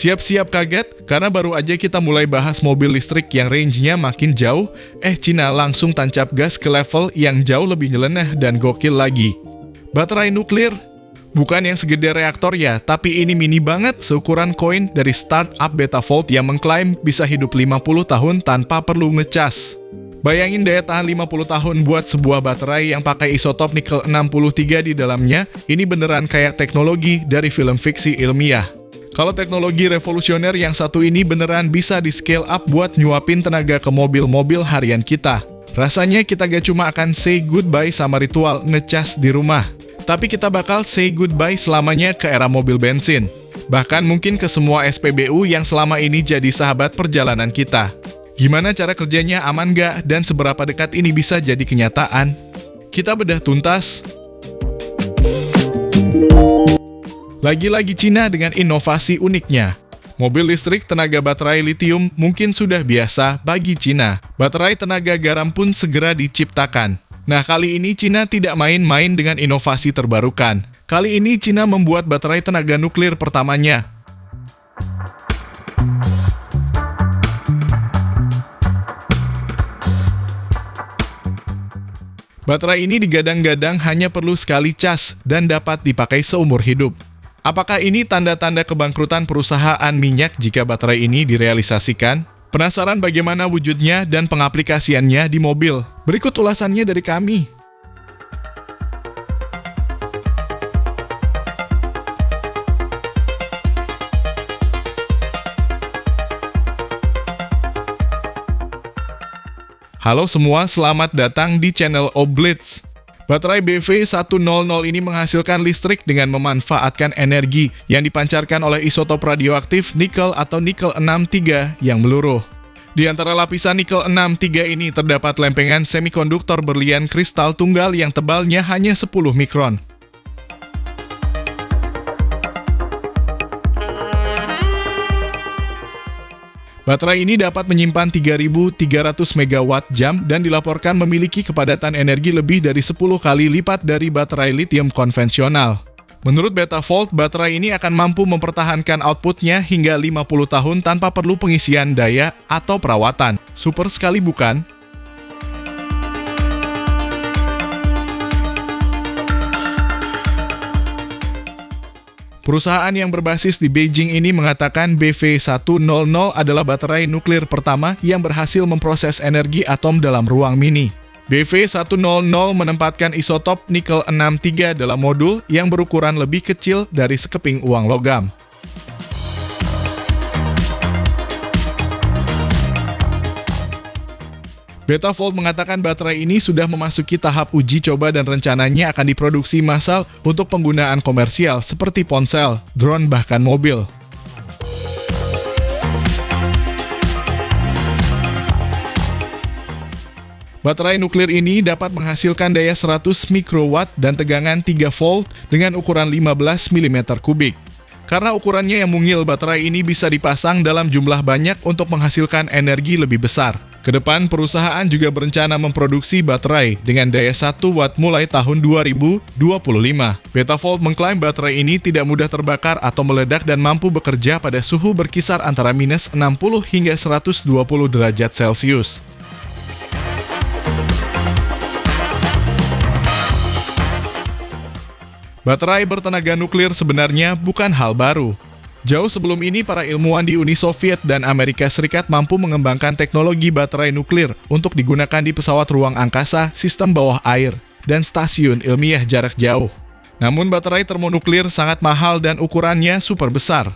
Siap-siap kaget, karena baru aja kita mulai bahas mobil listrik yang range-nya makin jauh, Cina langsung tancap gas ke level yang jauh lebih nyeleneh dan gokil lagi. Baterai nuklir? Bukan yang segede reaktor ya, tapi ini mini banget seukuran koin dari startup Betavolt yang mengklaim bisa hidup 50 tahun tanpa perlu ngecas. Bayangin daya tahan 50 tahun buat sebuah baterai yang pakai isotop nikel 63 di dalamnya, ini beneran kayak teknologi dari film fiksi ilmiah. Kalau teknologi revolusioner yang satu ini beneran bisa di-scale up buat nyuapin tenaga ke mobil-mobil harian kita. Rasanya kita gak cuma akan say goodbye sama ritual ngecas di rumah, tapi kita bakal say goodbye selamanya ke era mobil bensin. Bahkan mungkin ke semua SPBU yang selama ini jadi sahabat perjalanan kita. Gimana cara kerjanya, aman gak, dan seberapa dekat ini bisa jadi kenyataan? Kita bedah tuntas. Lagi-lagi Cina dengan inovasi uniknya. Mobil listrik tenaga baterai litium mungkin sudah biasa bagi Cina. Baterai tenaga garam pun segera diciptakan. Nah, kali ini Cina tidak main-main dengan inovasi terbarukan. Kali ini Cina membuat baterai tenaga nuklir pertamanya. Baterai ini digadang-gadang hanya perlu sekali cas dan dapat dipakai seumur hidup. Apakah ini tanda-tanda kebangkrutan perusahaan minyak jika baterai ini direalisasikan? Penasaran bagaimana wujudnya dan pengaplikasiannya di mobil? Berikut ulasannya dari kami. Halo semua, selamat datang di channel Oblitz. Baterai BV100 ini menghasilkan listrik dengan memanfaatkan energi yang dipancarkan oleh isotop radioaktif nikel atau nikel 63 yang meluruh. Di antara lapisan nikel 63 ini terdapat lempengan semikonduktor berlian kristal tunggal yang tebalnya hanya 10 mikron. Baterai ini dapat menyimpan 3.300 MWh dan dilaporkan memiliki kepadatan energi lebih dari 10 kali lipat dari baterai litium konvensional. Menurut Betavolt, baterai ini akan mampu mempertahankan outputnya hingga 50 tahun tanpa perlu pengisian daya atau perawatan. Super sekali bukan? Perusahaan yang berbasis di Beijing ini mengatakan BV100 adalah baterai nuklir pertama yang berhasil memproses energi atom dalam ruang mini. BV100 menempatkan isotop nikel 63 dalam modul yang berukuran lebih kecil dari sekeping uang logam. Betavolt mengatakan baterai ini sudah memasuki tahap uji coba dan rencananya akan diproduksi massal untuk penggunaan komersial seperti ponsel, drone, bahkan mobil. Baterai nuklir ini dapat menghasilkan daya 100 mikrowatt dan tegangan 3 volt dengan ukuran 15 mm kubik. Karena ukurannya yang mungil, baterai ini bisa dipasang dalam jumlah banyak untuk menghasilkan energi lebih besar. Kedepan, perusahaan juga berencana memproduksi baterai dengan daya 1 watt mulai tahun 2025. Betavolt mengklaim baterai ini tidak mudah terbakar atau meledak dan mampu bekerja pada suhu berkisar antara minus 60 hingga 120 derajat Celcius. Baterai bertenaga nuklir sebenarnya bukan hal baru. Jauh sebelum ini, para ilmuwan di Uni Soviet dan Amerika Serikat mampu mengembangkan teknologi baterai nuklir untuk digunakan di pesawat ruang angkasa, sistem bawah air, dan stasiun ilmiah jarak jauh. Namun baterai termonuklir sangat mahal dan ukurannya super besar.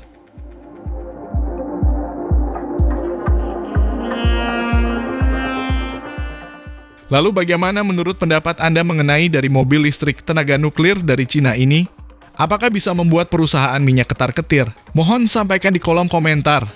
Lalu bagaimana menurut pendapat Anda mengenai dari mobil listrik tenaga nuklir dari Cina ini? Apakah bisa membuat perusahaan minyak ketar-ketir? Mohon sampaikan di kolom komentar.